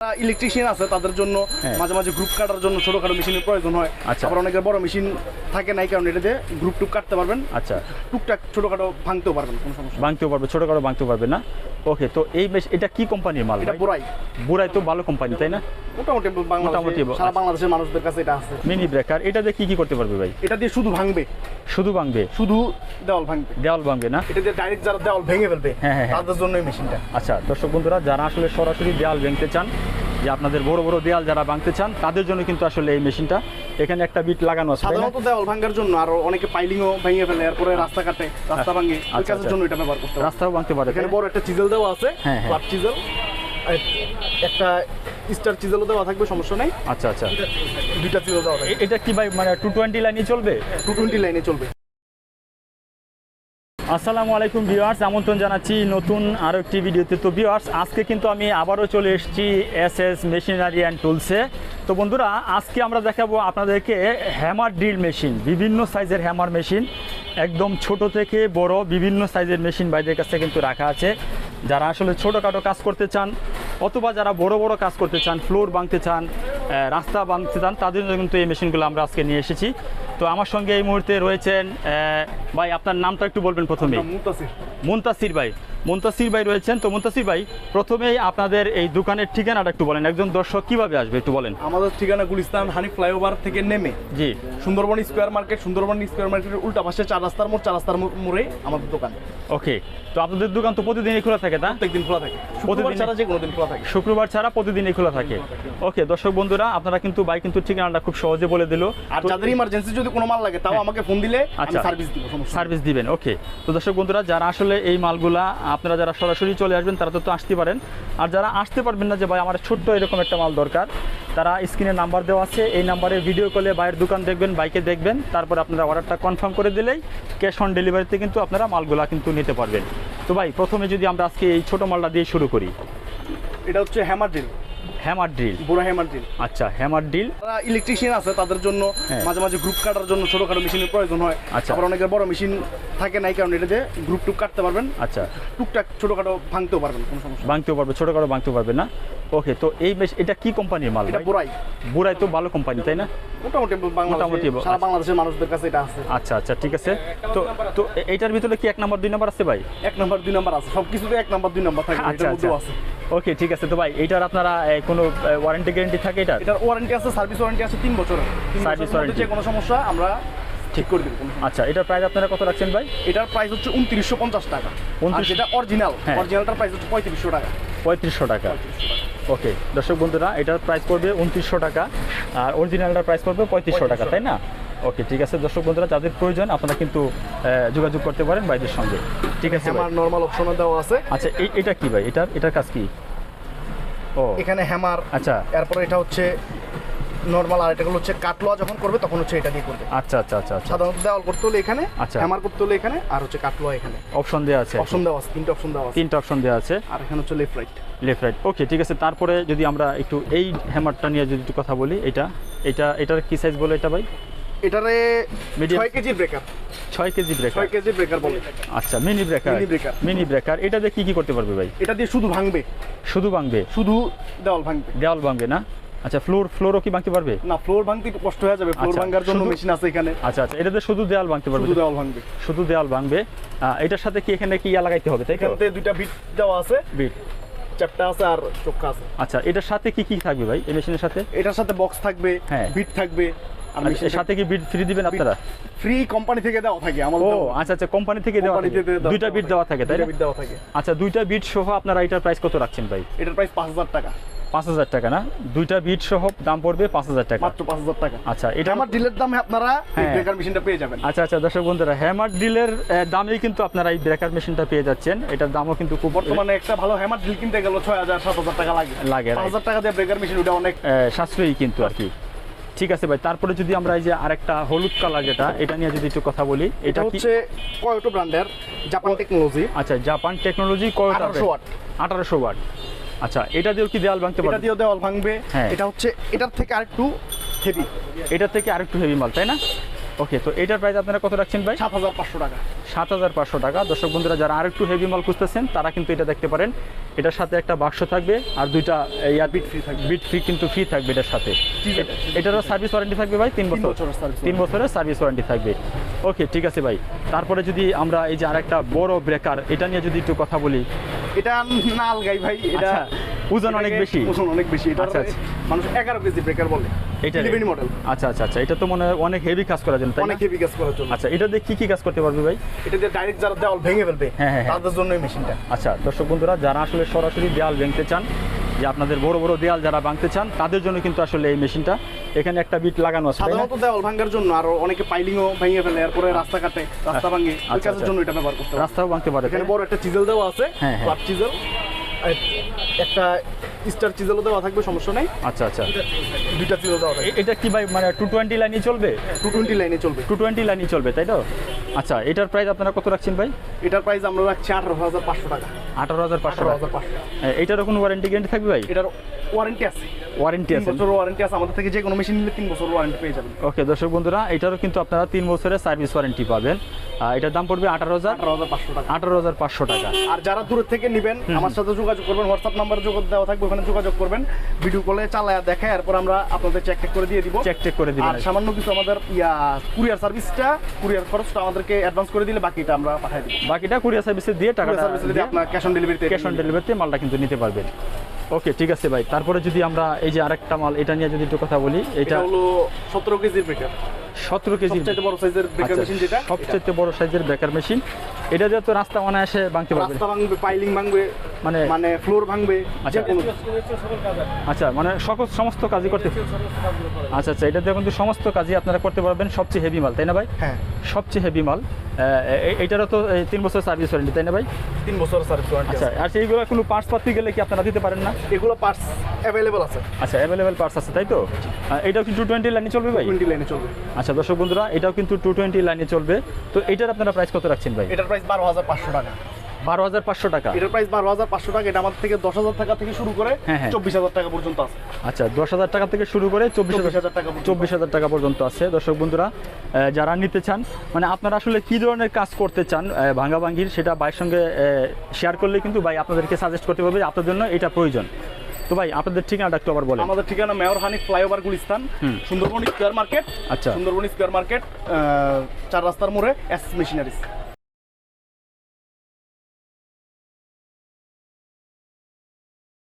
Electrician আছে তাদের জন্য মাঝে মাঝে গ্রুপ কাটার জন্য ছোটখাটো মেশিনের প্রয়োজন হয়। আচ্ছা। আবার অনেকের বড় মেশিন থাকে নাই, কারণ এটাতে গ্রুপ টুক কাটতে পারবেন। আচ্ছা, টুকটাক ছোটখাটো ভাঙতেও পারবেন, কোনো সমস্যা ভাঙতেও পারবে, ছোটখাটো ভাঙতেও পারবে না। ওকে, তো এই এটা কি কোম্পানির মাল? এটা বুরাই। বুরাই তো ভালো কোম্পানি, তাই না? মোটামুটি সারা বাংলাদেশের মানুষদের কাছে এটা আছে। মিনি ব্রেকার, এটা দিয়ে কি করতে পারবে ভাই? এটা দিয়ে শুধু ভাঙবে, শুধু ভাঙবে, শুধু দেওয়াল ভাঙবে। দেওয়াল ভাঙবে না? এটা দিয়ে ডাইরেক্ট যারা দেওয়াল ভেঙে ফেলবে হ্যাঁ, তাদের জন্য এই মেশিনটা। আচ্ছা দর্শক বন্ধুরা, যারা আসলে সরাসরি দেওয়াল ভাঙতে চান, যে আপনাদের বড় বড় দেওয়াল যারা ভাঙতে চান, তাদের জন্য কিন্তু আসলে এই মেশিনটা। এখানে একটা বিট লাগানো আছে, সাধারণত দেওয়াল ভাঙার জন্য, আর অনেকে পাইলিংও ভেঙে ফেলে, এরপরে রাস্তা কাটে, রাস্তা ভাঙে, ওই কাজের জন্য এটা ব্যবহার করতে হবে। রাস্তাও ভাঙতে পারে। এখানে বড় একটা চিজেল দেওয়া আছে, হ্যাঁ, ফ্ল্যাট চিজেল, একটা স্টার চিজেলও দেওয়া থাকবে, সমস্যা নাই। আচ্ছা আচ্ছা, দুইটা চিজেল দেওয়া থাকবে। এটা কি ভাই মানে 220 লাইনে চলবে? 220 লাইনে চলবে। আসসালামু আলাইকুম ভিউয়ার্স, আমন্ত্রণ জানাচ্ছি নতুন আরও একটি ভিডিওতে। তো ভিউয়ার্স, আজকে কিন্তু আমি আবারও চলে এসেছি এসএস মেশিনারি অ্যান্ড টুলসে। তো বন্ধুরা, আজকে আমরা দেখাবো আপনাদেরকে হ্যামার ড্রিল মেশিন, বিভিন্ন সাইজের হ্যামার মেশিন, একদম ছোট থেকে বড় বিভিন্ন সাইজের মেশিন বাইরের কাছে কিন্তু রাখা আছে। যারা আসলে ছোটোখাটো কাজ করতে চান, অথবা যারা বড় বড় কাজ করতে চান, ফ্লোর ভাঙতে চান, রাস্তা ভাঙতে চান, তাদের জন্য কিন্তু এই মেশিনগুলো আমরা আজকে নিয়ে এসেছি। তো আমার সঙ্গে এই মুহূর্তে রয়েছেন ভাই, আপনার নামটা একটু বলবেন প্রথমে। মুনতাসির ভাই, মুনতাসির ভাই রয়েছেন। তো মুনতাসির ভাই, প্রথমেই আপনাদের এই দোকানের ঠিকানাটা একটু বলেন, একজন দর্শক কিভাবে আসবে একটু বলেন। আমাদের ঠিকানা গুলিস্তান হানিফ ফ্লাইওভার থেকে নেমে জি Sundarban square market, Sundarban square মার্কেটের উল্টা পাশে 4 রাস্তার মোড়ে আমাদের দোকান। ওকে, তো আপনাদের দোকান তো প্রতিদিনই খোলা থাকে? তা প্রত্যেকদিন খোলা থাকে, প্রতিদিন ছাড়া যে কোনো দিন খোলা থাকে। শুক্রবার ছাড়া প্রতিদিনই খোলা থাকে। ওকে দর্শক বন্ধুরা, আপনারা কিন্তু ভাই কিন্তু ঠিকানাটা খুব সহজে বলে দিল। আর যাদের ইমার্জেন্সি যদি কোনো মাল লাগে, তাও আমাকে ফোন দিলে আমি সার্ভিস দিব, সার্ভিস দিবেন। ওকে, তো দর্শক বন্ধুরা, যারা আসলে এই মালগুলা আপনারা যারা সরাসরি চলে আসবেন, তারা তো আসতে পারেন। আর যারা আসতে পারবেন না, যে ভাই আমার ছোট্ট এরকম একটা মাল দরকার, তারা স্ক্রিনে নাম্বার দেওয়া আছে, এই নাম্বারে ভিডিও কলে বাইরের দোকান দেখবেন, বাইকে দেখবেন, তারপর আপনারা অর্ডারটা কনফার্ম করে দিলেই ক্যাশ অন ডেলিভারিতে কিন্তু আপনারা মালগুলা কিন্তু নিতে পারবেন। তো ভাই, প্রথমে যদি আমরা আজকে এই ছোট মালটা দিয়ে শুরু করি। এটা হচ্ছে হ্যামার ড্রিল। হ্যামার ড্রিল, বড় হ্যামার ড্রিল। আচ্ছা, হ্যামার ড্রিল। যারা ইলেকট্রিশিয়ান আছে তাদের জন্য মাঝে মাঝে গ্রুপ কাটার জন্য ছোটখাটো মেশিনের প্রয়োজন হয়। আচ্ছা। আবার অনেকের বড় মেশিন থাকে নাই, কারণ এটাতে গ্রুপ টুক কাটতে পারবেন। আচ্ছা, টুকটাক ছোটখাটো ভাঙতেও পারবেন, কোনো সমস্যা ভাঙতেও পারবে, ছোটখাটো ভাঙতেও পারবে না। ওকে, তো এই এটা কি কোম্পানির মাল? এটা বুরাই। বুরাই তো ভালো কোম্পানি, তাই না? মোটামুটি সারা বাংলাদেশের মানুষদের কাছে এটা আছে। আচ্ছা আচ্ছা, ঠিক আছে। তো তো এইটার ভিতরে কি 1 নাম্বার 2 নাম্বার আছে ভাই? 1 নাম্বার 2 নাম্বার আছে, সবকিছুতে 1 নাম্বার 2 নাম্বার থাকে। আচ্ছা আচ্ছা, ওকে ঠিক আছে। তো ভাই, এইটার আপনারা কোনো ওয়ারেন্টি গ্যারান্টি থাকে? এটার ওয়ারেন্টি আছে, সার্ভিস ওয়ারেন্টি আছে 3 বছর। সার্ভিস ওয়ারেন্টি, যে কোনো সমস্যা আমরা ঠিক করে দেব। আচ্ছা, এটার প্রাইস আপনারা কত রাখছেন ভাই? এটার প্রাইস হচ্ছে 2950 টাকা। আর যেটা অরিজিনাল, অরিজিনালটার প্রাইস হচ্ছে 3500 টাকা। 3500 টাকা। ওকে দর্শক বন্ধুরা, এটার প্রাইস পড়বে 2900 টাকা, আর অরিজিনালটার প্রাইস পড়বে 3500 টাকা, তাই না? ওকে ঠিক আছে দর্শক বন্ধুরা, যাদের প্রয়োজন আপনারা কিন্তু যোগাযোগ করতে পারেন ভাইদের সঙ্গে। ঠিক আছে, আমার নরমাল অপশনও দেওয়া আছে। আচ্ছা, এটা কি ভাই? এটার কাজ কি? ও, এখানে হ্যামার। আচ্ছা, এরপরে এটা হচ্ছে নরমাল, আর এটা হচ্ছে কাটলোয়া যখন করবে তখন হচ্ছে এটা দিয়ে করবে। আচ্ছা আচ্ছা আচ্ছা, সাধারণত দেওয়াল করতে হলে এখানে, আচ্ছা, হ্যামার করতে হলে এখানে, আর হচ্ছে কাটলোয়া এখানে। অপশন দেওয়া আছে, অপশন দেওয়া আছে, 3টা অপশন দেওয়া আছে। 3টা অপশন দেওয়া আছে, আর এখানে হচ্ছে লেফট রাইট। লেফট রাইট, ওকে ঠিক আছে। তারপরে যদি আমরা একটু এই হ্যামারটা নিয়ে যদি একটু কথা বলি, এটার কি সাইজ বলে এটা ভাই? এটারে 6 KG breaker. 6 KG breaker, 6 KG breaker বলে। আচ্ছা, মিনি ব্রেকার। মিনি ব্রেকার, এটা দিয়ে কি করতে পারবে ভাই? এটা দিয়ে শুধু ভাঙবে, শুধু ভাঙবে, শুধু দেওয়াল ভাঙবে। দেওয়াল ভাঙবে না? আচ্ছা, ফ্লোরও কি ভাঙতে পারবে? না, ফ্লোর ভাঙতে একটু কষ্ট হয়ে যাবে, ফ্লোর ভাঙার জন্য মেশিন আছে এখানে। আচ্ছা আচ্ছা, এটাতে শুধু দেওয়াল ভাঙতে পারবে, শুধু দেওয়াল ভাঙবে, শুধু দেওয়াল ভাঙবে। এটার সাথে কি এখানে কি লাগাইতে হবে? তাই তো, এখানে 2টা বিট দেওয়া আছে, বিট চ্যাপটা আছে আর চোখা আছে। আচ্ছা, এটার সাথে কি থাকবে ভাই এই মেশিনের সাথে? এটার সাথে বক্স থাকবে, বিট থাকবে। আর এর সাথে কি বিট ফ্রি দিবেন আপনারা? ফ্রি কোম্পানি থেকে দেওয়া থাকে আমাদের। ও আচ্ছা আচ্ছা, কোম্পানি থেকে দেওয়া থাকে, 2টা বিট দেওয়া থাকে, তাই না? বিট দেওয়া থাকে। আচ্ছা, 2টা বিট সহ আপনারা এটার প্রাইস কত রাখছেন ভাই? এটার প্রাইস 5000 টাকা। 5000 টাকা না? 2টা বিট সহ দাম পড়বে 5000 টাকা, মাত্র 5000 টাকা। আচ্ছা, এটা আমার ডিলের দামে আপনারা এই ব্রেকার মেশিনটা পেয়ে যাবেন। আচ্ছা আচ্ছা দর্শক বন্ধুরা, হ্যামার ডিলের দামেই কিন্তু আপনারা এই ব্রেকার মেশিনটা পেয়ে যাচ্ছেন। এটার দামও কিন্তু খুব, বর্তমানে একটা ভালো হ্যামার ডিল কিনতে গেলে 6000-7000 টাকা লাগে। 5000 টাকা দিয়ে ব্রেকার মেশিন, ওটা অনেক সাশ্রয়ী কিন্তু আর কি। ঠিক আছে ভাই, তারপরে যদি আমরা এই যে আরেকটা হলুদ কালার যেটা, এটা নিয়ে যদি একটু কথা বলি। এটা হচ্ছে কয়োটো ব্র্যান্ডের, জাপান টেকনোলজি। আচ্ছা, জাপান টেকনোলজি, কয়োটো, 1800 ওয়াট। 1800 ওয়াট। আচ্ছা, এটা দিয়েও কি দেওয়াল ভাঙতে পারবে? এটা দিয়েও দেওয়াল ভাঙবে। এটা হচ্ছে এটার থেকে আরেকটু হেভি। এটা থেকে আরেকটু হেভি মাল, তাই না? ওকে, তো এটার প্রাইস আপনারা কত রাখছেন ভাই? 7,500 টাকা। 7,500 টাকা। দর্শক বন্ধুরা যারা আর একটু হেভি মাল খুঁজতেছেন তারা কিন্তু এটা দেখতে পারেন। এটার সাথে একটা বাক্স থাকবে আর দুইটা এয়ার বিট ফ্রি থাকবে। বিট ফ্রি কিন্তু ফ্রি থাকবে এটার সাথে। এটারও সার্ভিস ওয়ারেন্টি থাকবে ভাই 3 বছর। 3 বছরের সার্ভিস ওয়ারেন্টি থাকবে। ওকে, ঠিক আছে ভাই। তারপরে যদি আমরা এই যে আরেকটা বড় ব্রেকার, এটা নিয়ে যদি একটু কথা বলি। এটা না আলগাই ভাই, এটা ওজন অনেক বেশি। ওজন অনেক বেশি। এটা মানুষ 11 কেজি ব্রেকার বলে। এটা লিভিনি মডেল। আচ্ছা আচ্ছা আচ্ছা, এটা তো মনে হয় অনেক হেভি কাজ করার জন্য, তাই না? অনেক হেভি কাজ করার জন্য। আচ্ছা, এটা দিয়ে কি কাজ করতে পারবে ভাই? এটা দিয়ে ডাইরেক্ট যারা দেওয়াল ভেঙে ফেলবে হ্যাঁ, তাদের জন্য এই মেশিনটা। আচ্ছা, দর্শক বন্ধুরা যারা আসলে সরাসরি দেয়াল ভাঙতে চান, যে আপনাদের বড় বড় দেয়াল যারা ভাঙতে চান তাদের জন্য কিন্তু আসলে এই মেশিনটা, এখানে একটা বিট লাগানো আছে। সাধারণত দেওয়াল ভাঙার জন্য, আর অনেকে পাইলিংও ভেঙে ফেলে, এরপরে রাস্তা কাটে, রাস্তা ভাঙে, ওই কাজের জন্য এটা ব্যবহার করতে পারে। রাস্তাও ভাঙতে পারে। এখানে বড় একটা চিজেল দেওয়া আছে, হ্যাঁ, ফ্ল্যাট চিজেল, একটা স্টার চিজেলও দেওয়া থাকবে, সমস্যা নাই। আচ্ছা আচ্ছা, দুইটা চিজেল দেওয়া থাকবে। এটা কি ভাই মানে 220 লাইনে চলবে? 220 লাইনে চলবে। 220 লাইনে চলবে, তাই তো? আচ্ছা, এটার প্রাইস আপনারা কত রাখছেন ভাই? এটার প্রাইস আমরা রাখছি 18,500 টাকা। 18,500 টাকা। 18,500। এটারও কোনো ওয়ারেন্টি গ্যারান্টি থাকবে ভাই? এটার ওয়ারেন্টি আছে। ওয়ারেন্টি 3 আছে? বছর ওয়ারেন্টি আছে। আমাদের থেকে যে কোনো মেশিন নিলে 3 বছর ওয়ারেন্টি পেয়ে যাবেন। ওকে, দর্শক বন্ধুরা এটারও কিন্তু আপনারা 3 বছরের সার্ভিস ওয়ারেন্টি পাবেন। এটার দাম পড়বে 18,500 টাকা। 18,500 টাকা। আর যারা দূর থেকে নেবেন আমার সাথে যোগাযোগ করবেন, হোয়াটসঅ্যাপ নাম্বার দেওয়া থাকবে, ওখানে যোগাযোগ করবেন, ভিডিও কলে চালায়া দেখায়, এরপর আমরা আপনাদের চেক করে দিয়ে দিব। চেক করে দিবেন। আর সামান্য কিছু আমাদের কুরিয়ার সার্ভিসটা, কুরিয়ার খরচটা আমাদেরকে অ্যাডভান্স করে দিলে বাকিটা আমরা পাঠিয়ে দিব। বাকিটা কুরিয়ার সার্ভিসে দিয়ে টাকাটা দিয়ে আপনার ক্যাশ অন ডেলিভারিতে মালটা কিন্তু নিতে পারবেন। ওকে, ঠিক আছে ভাই। তারপরে যদি আমরা এই যে আরেকটা মাল, এটা নিয়ে যদি একটু কথা বলি। এটা হলো 17 কেজির ব্রেকার। 17 কেজি সবচেয়ে বড় সাইজের ব্রেকার মেশিন, যেটা সবচেয়ে বড় সাইজের ব্রেকার মেশিন। এটা দিয়ে তো রাস্তা অনায়াসে ভাঙতে পারবে। রাস্তা ভাঙবে, পাইলিং ভাঙবে, মানে ফ্লোর ভাঙবে। আচ্ছা, আচ্ছা, মানে সমস্ত কাজই করতে। আচ্ছা আচ্ছা, এটা দিয়ে কিন্তু সমস্ত কাজই আপনারা করতে পারবেন। সবচেয়ে হেভি মাল, তাই না ভাই? হ্যাঁ, সবচেয়ে হেভি মাল। এইটারও তো 3 বছর সার্ভিস ওয়ারেন্টি, তাই না ভাই? 3 বছর সার্ভিস ওয়ারেন্টি। আচ্ছা, আর সেইগুলো কোনো পার্টস পাতি গেলে কি আপনারা দিতে পারেন না? এগুলো পার্টস অ্যাভেলেবল আছে। আচ্ছা, অ্যাভেলেবল পার্টস আছে, তাই তো? এটাও কিন্তু 220 লাইনে চলবে ভাই? 20 লাইনে চলবে। আচ্ছা, দর্শক বন্ধুরা এটাও কিন্তু 220 লাইনে চলবে। তো এটার আপনারা প্রাইস কত রাখছেন ভাই? এটার প্রাইস 12,500 টাকা। 12,500 টাকা। এটার প্রাইস 12,500 টাকা। এটা আমাদের থেকে 10,000 টাকা থেকে শুরু করে 24,000 টাকা পর্যন্ত আছে। আচ্ছা, 10,000 টাকা থেকে শুরু করে 24,000 টাকা 24,000 টাকা পর্যন্ত আছে। দর্শক বন্ধুরা যারা নিতে চান, মানে আপনারা আসলে কি ধরনের কাজ করতে চান ভাঙাভাঙির, সেটা ভাইয়ের সঙ্গে শেয়ার করলে কিন্তু ভাই আপনাদেরকে সাজেস্ট করতে পারবে আপনার জন্য এটা প্রয়োজন। তো ভাই আপনাদের ঠিকানাটা একটু আবার বলেন। আমাদের ঠিকানা mayor Hanif flyover Gulistan, Sundarban square market. আচ্ছা, সুন্দরবন স্কয়ার মার্কেট, 4 রাস্তার মোড়ে এস মেশিনারিজ।